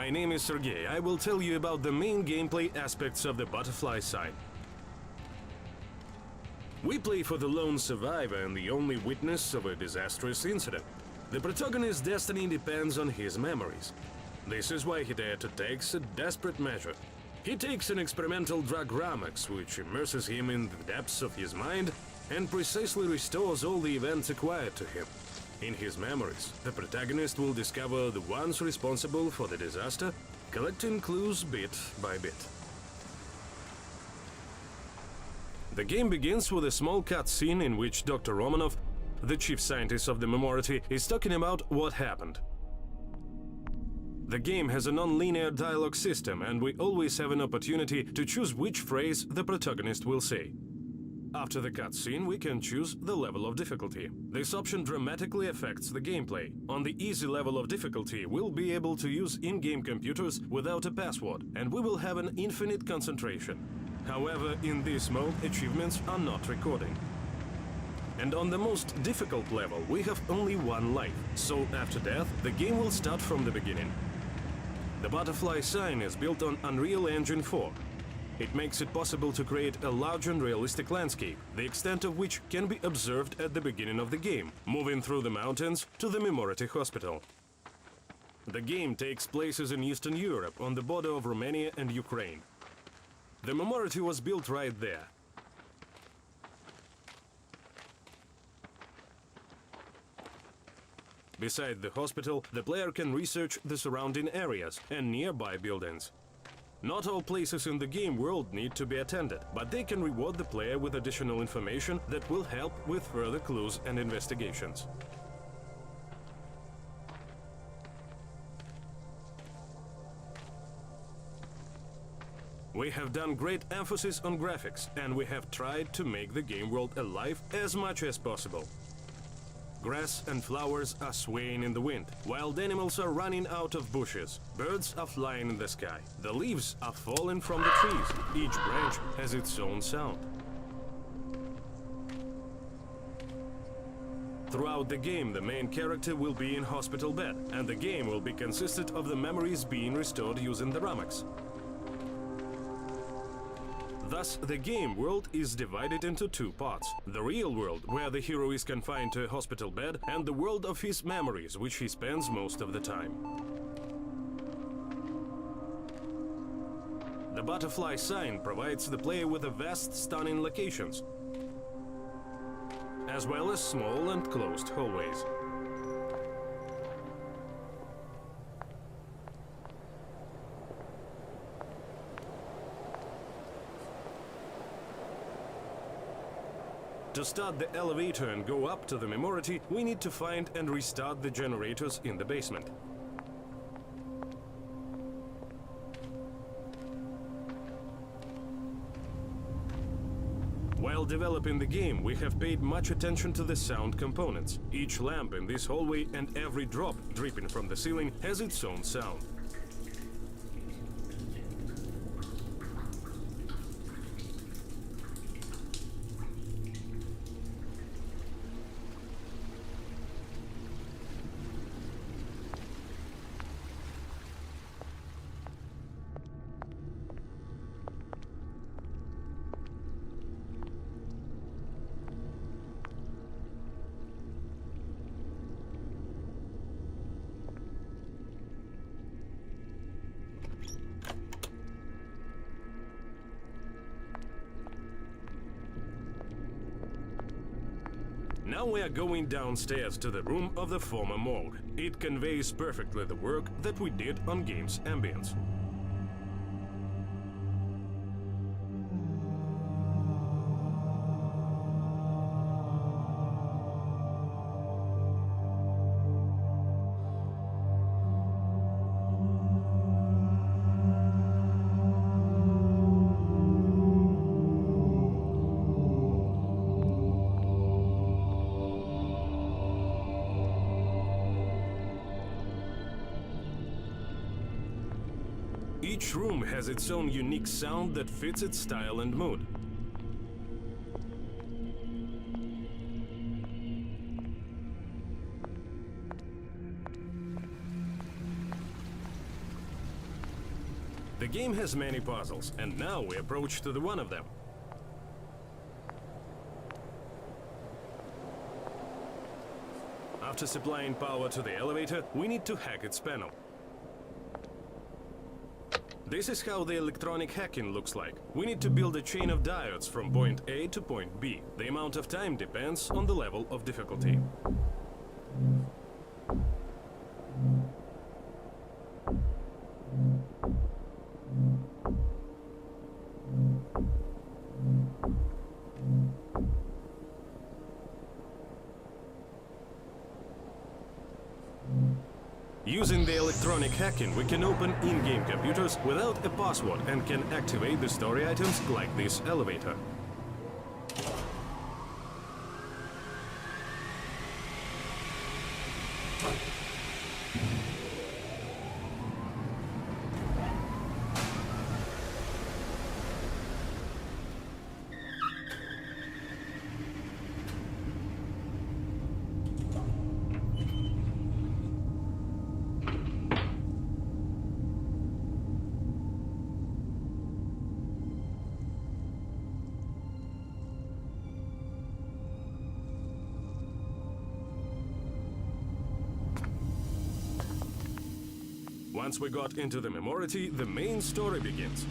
My name is Sergey. I will tell you about the main gameplay aspects of the butterfly sign. We play for the lone survivor and the only witness of a disastrous incident. The protagonist's destiny depends on his memories. This is why he dared to take a desperate measure. He takes an experimental drug Rammex, which immerses him in the depths of his mind and precisely restores all the events acquired to him. In his memories, the protagonist will discover the ones responsible for the disaster, collecting clues bit by bit. The game begins with a small cutscene in which Dr. Romanov, the chief scientist of the Memority, is talking about what happened. The game has a non-linear dialogue system, and we always have an opportunity to choose which phrase the protagonist will say. After the cutscene, we can choose the level of difficulty. This option dramatically affects the gameplay. On the easy level of difficulty, we'll be able to use in-game computers without a password, and we will have an infinite concentration. However, in this mode, achievements are not recording. And on the most difficult level, we have only one life, so after death, the game will start from the beginning. The butterfly sign is built on Unreal Engine 4. It makes it possible to create a large and realistic landscape, the extent of which can be observed at the beginning of the game, moving through the mountains to the Memority Hospital. The game takes places in Eastern Europe, on the border of Romania and Ukraine. The Memority was built right there. Beside the hospital, the player can research the surrounding areas and nearby buildings. Not all places in the game world need to be attended, but they can reward the player with additional information that will help with further clues and investigations. We have done great emphasis on graphics, and we have tried to make the game world alive as much as possible. Grass and flowers are swaying in the wind, wild animals are running out of bushes, birds are flying in the sky, the leaves are falling from the trees, each branch has its own sound. Throughout the game, the main character will be in hospital bed, and the game will be consisted of the memories being restored using the Rammex. Thus, the game world is divided into two parts. The real world, where the hero is confined to a hospital bed, and the world of his memories, which he spends most of the time. The butterfly sign provides the player with a vast, stunning locations, as well as small and closed hallways. To start the elevator and go up to the Memority, we need to find and restart the generators in the basement. While developing the game, we have paid much attention to the sound components. Each lamp in this hallway and every drop dripping from the ceiling has its own sound. Now we are going downstairs to the room of the former morgue. It conveys perfectly the work that we did on game's ambience. Each room has its own unique sound that fits its style and mood. game has many puzzles, and now we approach to the one of them. After supplying power to the elevator, we need to hack its panel. This is how the electronic hacking looks like. We need to build a chain of diodes from point A to point B. The amount of time depends on the level of difficulty. Using the electronic hacking, we can open in-game computers without a password and can activate the story items like this elevator. Once we got into the Memority, the main story begins.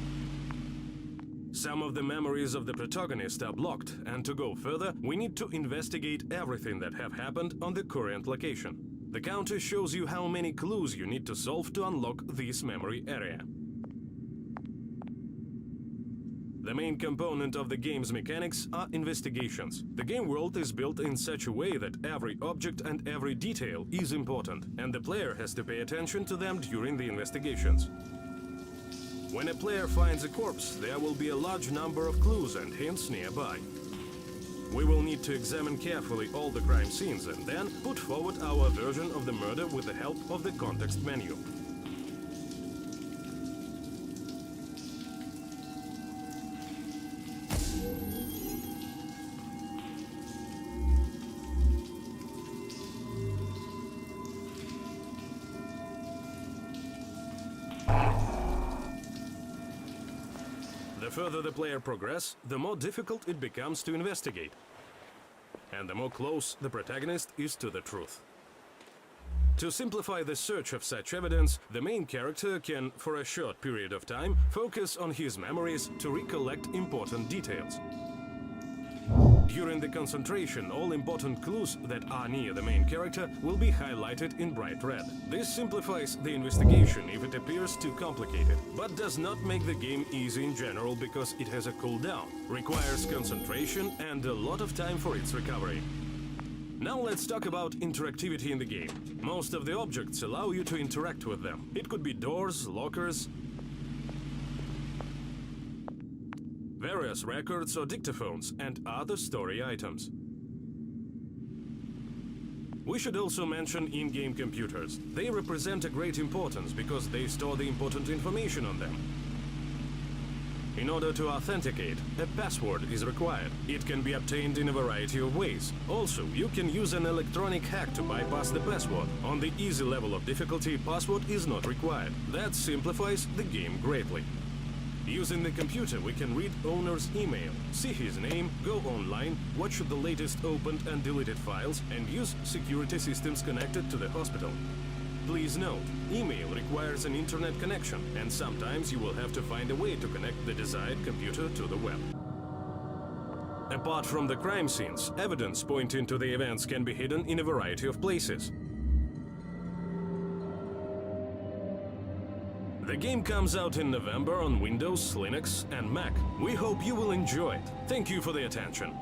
Some of the memories of the protagonist are blocked, and to go further, we need to investigate everything that have happened on the current location. The counter shows you how many clues you need to solve to unlock this memory area. The main component of the game's mechanics are investigations. The game world is built in such a way that every object and every detail is important, and the player has to pay attention to them during the investigations. When a player finds a corpse, there will be a large number of clues and hints nearby. We will need to examine carefully all the crime scenes and then put forward our version of the murder with the help of the context menu. The further the player progresses, the more difficult it becomes to investigate, and the more close the protagonist is to the truth. To simplify the search of such evidence, the main character can, for a short period of time, focus on his memories to recollect important details. During the concentration, all important clues that are near the main character will be highlighted in bright red. This simplifies the investigation if it appears too complicated, but does not make the game easy in general because it has a cooldown, requires concentration and a lot of time for its recovery. Now let's talk about interactivity in the game. Most of the objects allow you to interact with them. It could be doors, lockers, various records or dictaphones, and other story items. We should also mention in-game computers. They represent a great importance because they store the important information on them. In order to authenticate, a password is required. It can be obtained in a variety of ways. Also, you can use an electronic hack to bypass the password. On the easy level of difficulty, password is not required. That simplifies the game greatly. Using the computer, we can read owner's email, see his name, go online, watch the latest opened and deleted files, and use security systems connected to the hospital. Please note, email requires an internet connection, and sometimes you will have to find a way to connect the desired computer to the web. Apart from the crime scenes, evidence pointing to the events can be hidden in a variety of places. The game comes out in November on Windows, Linux and Mac. We hope you will enjoy it. Thank you for the attention.